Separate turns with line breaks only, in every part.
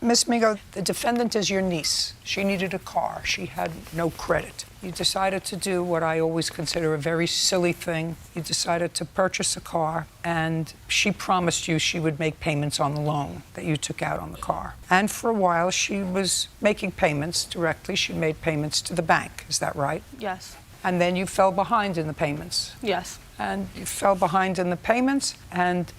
Ms. Mingo, the defendant is your niece. She needed a car. She had no credit. You decided to do what I always consider a very silly thing. You decided to purchase a car, and she promised you she would make payments on the loan that you took out on the car. And for a while, she was making payments directly. She made payments to the bank. Is that right?
Yes.
And then you fell behind in the payments.
Yes.
And you fell behind in the payments, and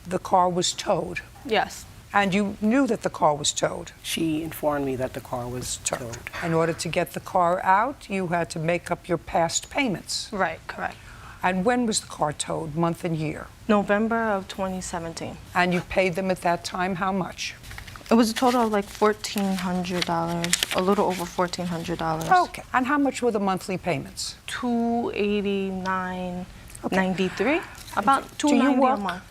the car was towed.
Yes.
And you knew that the car was towed.
She informed me that the car was towed.
In order to get the car out, you had to make up your past payments.
Right, correct.
And when was the car towed, month and year?
November of 2017.
And you paid them at that time how much?
It was a total of like $1,400, a little over $1,400.
Okay. And how much were the monthly payments?
$289.93. About
Do you
$290
work?
a month.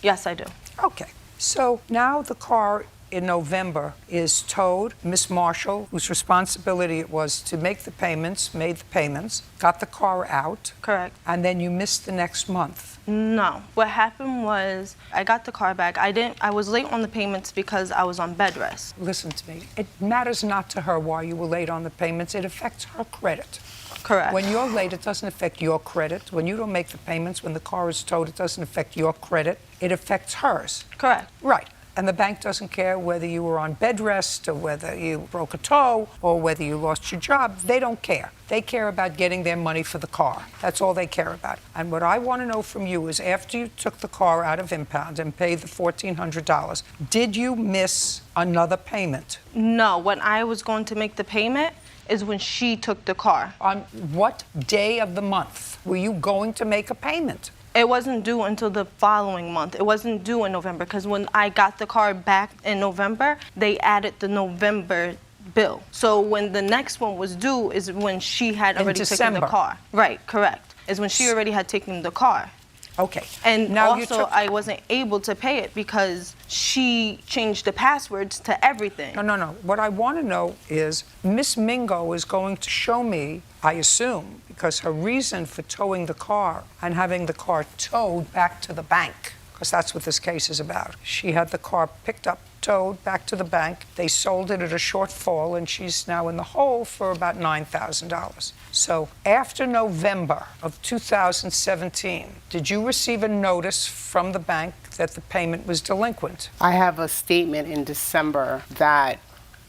Yes, I do.
Okay. So now the car in November is towed. Miss Marshall, whose responsibility it was to make the payments, made the payments, got the car out.
Correct.
And then you missed the next month.
No. What happened was I got the car back. I was late on the payments because I was on bed rest.
Listen to me. It matters not to her why you were late on the payments. It affects her credit.
Correct.
When you're late, it doesn't affect your credit. When you don't make the payments, when the car is towed, it doesn't affect your credit. It affects hers.
Correct.
Right. And the bank doesn't care whether you were on bed rest or whether you broke a toe or whether you lost your job. They don't care. They care about getting their money for the car. That's all they care about. And what I want to know from you is after you took the car out of impound and paid the $1,400, did you miss another payment?
No. When I was going to make the payment is when she took the car.
On what day of the month were you going to make a payment?
It wasn't due until the following month. It wasn't due in November because when I got the car back in November, they added the November bill. So when the next one was due is when she had already taken the car. Right, correct. Is when she already had taken the car.
Okay.
And
now
also, I wasn't able to pay it because she changed the passwords to everything.
No. What I want to know is Miss Mingo is going to show me, I assume, because her reason for towing the car and having the car towed back to the bank, because that's what this case is about. She had the car picked up, towed back to the bank. They sold it at a shortfall, and she's now in the hole for about $9,000. So after November of 2017, did you receive a notice from the bank that the payment was delinquent?
I have a statement in December that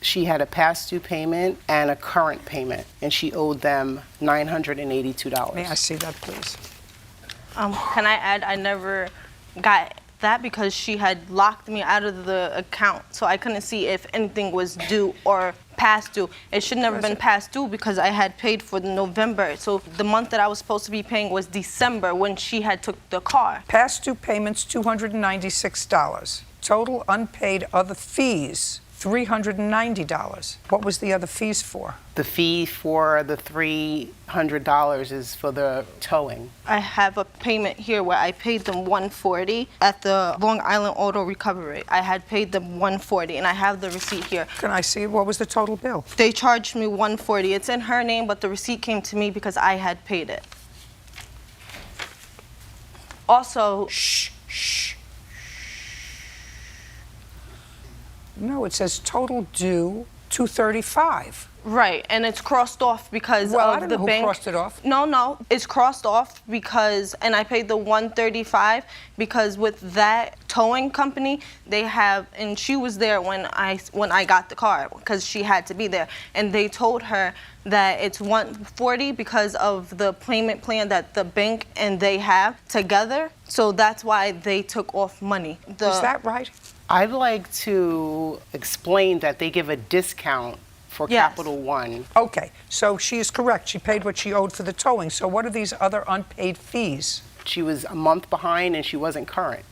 she had a past due payment and a current payment, and she owed them $982.
May I see that, please?
Can I add, I never got that because she had locked me out of the account, so I couldn't see if anything was due or past due. It should never been past due because I had paid for the November. So the month that I was supposed to be paying was December when she had took the car.
Past due payments, $296. Total unpaid other fees, $390. What was the other fees for?
The fee for the $300 is for the towing.
I have a payment here where I paid them $140 at the Long Island Auto Recovery. I had paid them $140, and I have the receipt here.
Can I see what was the total bill?
They charged me $140. It's in her name, but the receipt came to me because I had paid it. Also,
Shh. No, it says total due $235.
right, and it's crossed off because
Well,
of
I don't
the
know who
bank.
crossed it off.
No, it's crossed off because, and I paid the $135 because with that towing company, they have, and she was there when I got the car because she had to be there, and they told her that it's $140 because of the payment plan that the bank and they have together. So that's why they took off money.
Is that right?
I'd like to explain that they give a discount for
Yes.
Capital One.
Okay, so she is correct. She paid what she owed for the towing. So what are these other unpaid fees?
She was a month behind and she wasn't current.